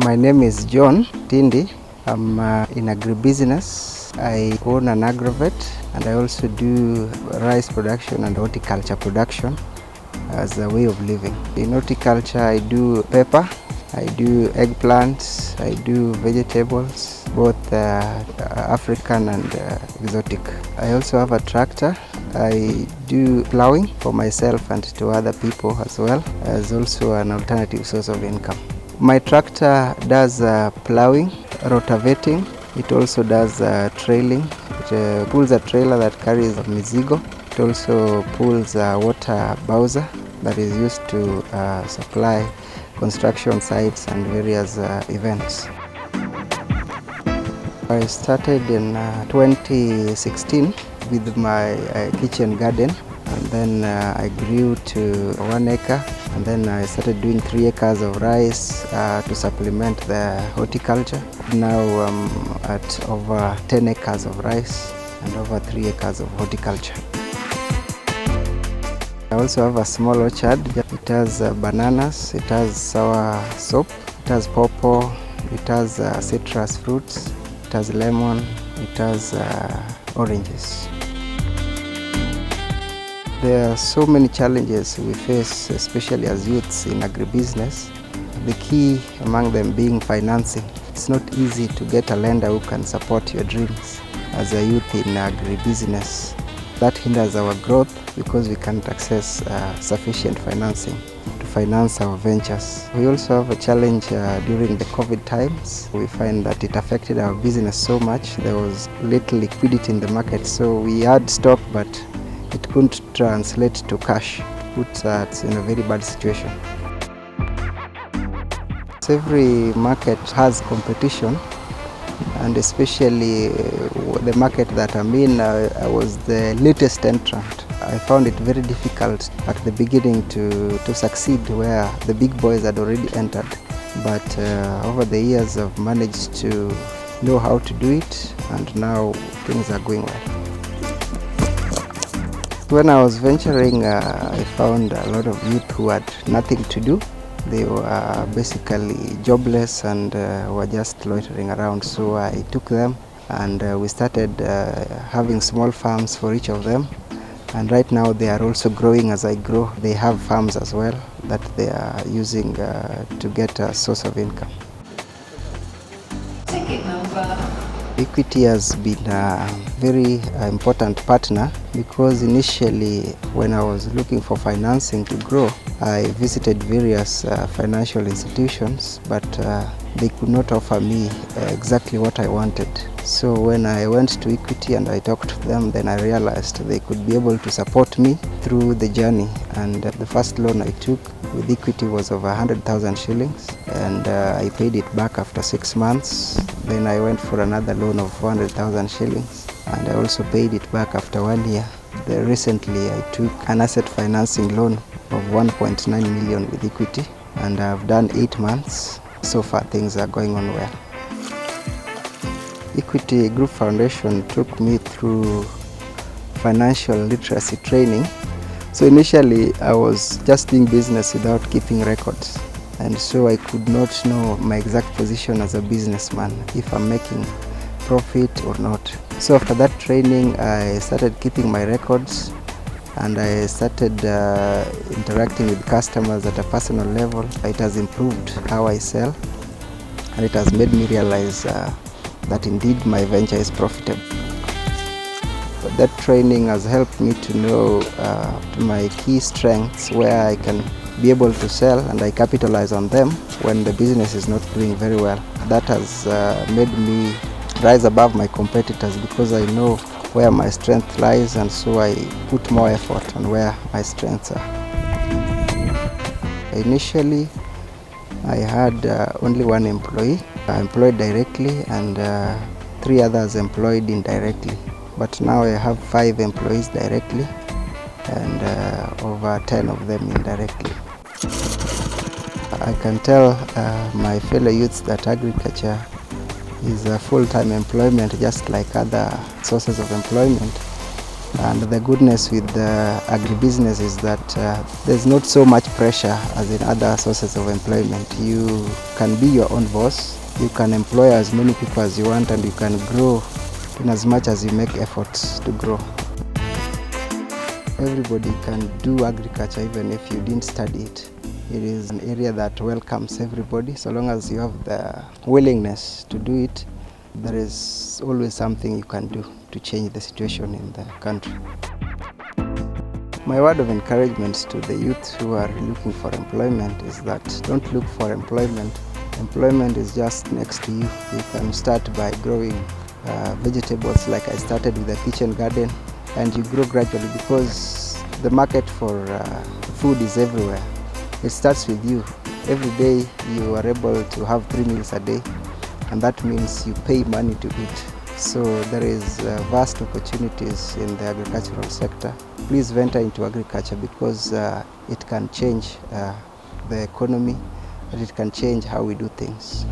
My name is John Tindi. I'm in agribusiness. I own an agrovet and I also do rice production and horticulture production as a way of living. In horticulture, I do pepper, I do eggplants, I do vegetables, both African and exotic. I also have a tractor. I do plowing for myself and to other people as well, as also an alternative source of income. My tractor does plowing, rotavating. It also does trailing. It pulls a trailer that carries mizigo. It also pulls a water bowser that is used to supply construction sites and various events. I started in 2016 with my kitchen garden, and then I grew to 1 acre, and then I started doing 3 acres of rice to supplement the horticulture. Now I'm at over 10 acres of rice and over 3 acres of horticulture. I also have a small orchard. It has bananas, it has sour soap, it has pawpaw, it has citrus fruits, it has lemon, it has oranges. There are so many challenges we face, especially as youths in agribusiness. The key among them being financing. It's not easy to get a lender who can support your dreams as a youth in agribusiness. That hinders our growth because we can't access sufficient financing to finance our ventures. We also have a challenge during the COVID times. We find that it affected our business so much. There was little liquidity in the market, so we had stock, but it couldn't translate to cash. Puts us in a very bad situation. Every market has competition, and especially the market that I'm in, I was the latest entrant. I found it very difficult at the beginning to succeed where the big boys had already entered. But over the years I've managed to know how to do it, and now things are going well. When I was venturing, I found a lot of youth who had nothing to do. They were basically jobless and were just loitering around, so I took them and we started having small farms for each of them. And right now they are also growing as I grow. They have farms as well that they are using to get a source of income. Equity has been a very important partner because initially when I was looking for financing to grow, I visited various financial institutions, but they could not offer me exactly what I wanted. So when I went to Equity and I talked to them, then I realized they could be able to support me through the journey. And the first loan I took with Equity was of 100,000 shillings, and I paid it back after 6 months. Then I went for another loan of 400,000 shillings, and I also paid it back after 1 year. Then recently I took an asset financing loan of 1.9 million with Equity, and I've done 8 months. So far things are going on well. Equity Group Foundation took me through financial literacy training. So initially I was just doing business without keeping records, and so I could not know my exact position as a businessman, if I'm making profit or not. So after that training I started keeping my records, and I started interacting with customers at a personal level. It has improved how I sell, and it has made me realize that indeed my venture is profitable. But that training has helped me to know my key strengths, where I can be able to sell and I capitalize on them when the business is not doing very well. That has made me rise above my competitors because I know where my strength lies, and so I put more effort on where my strengths are. Initially, I had only 1 employee employed directly and 3 others employed indirectly. But now I have 5 employees directly and over 10 of them indirectly. I can tell my fellow youths that agriculture is a full-time employment just like other sources of employment, And the goodness with agribusiness is that there's not so much pressure as in other sources of employment. You can be your own boss, you can employ as many people as you want, and you can grow in as much as you make efforts to grow. Everybody can do agriculture even if you didn't study it. It is an area that welcomes everybody. So long as you have the willingness to do it, there is always something you can do to change the situation in the country. My word of encouragement to the youth who are looking for employment is that don't look for employment. Employment is just next to you. You can start by growing vegetables, like I started with a kitchen garden, and you grow gradually because the market for food is everywhere. It starts with you. Every day you are able to have 3 meals a day, and that means you pay money to eat. So there is vast opportunities in the agricultural sector. Please venture into agriculture because it can change the economy, and it can change how we do things.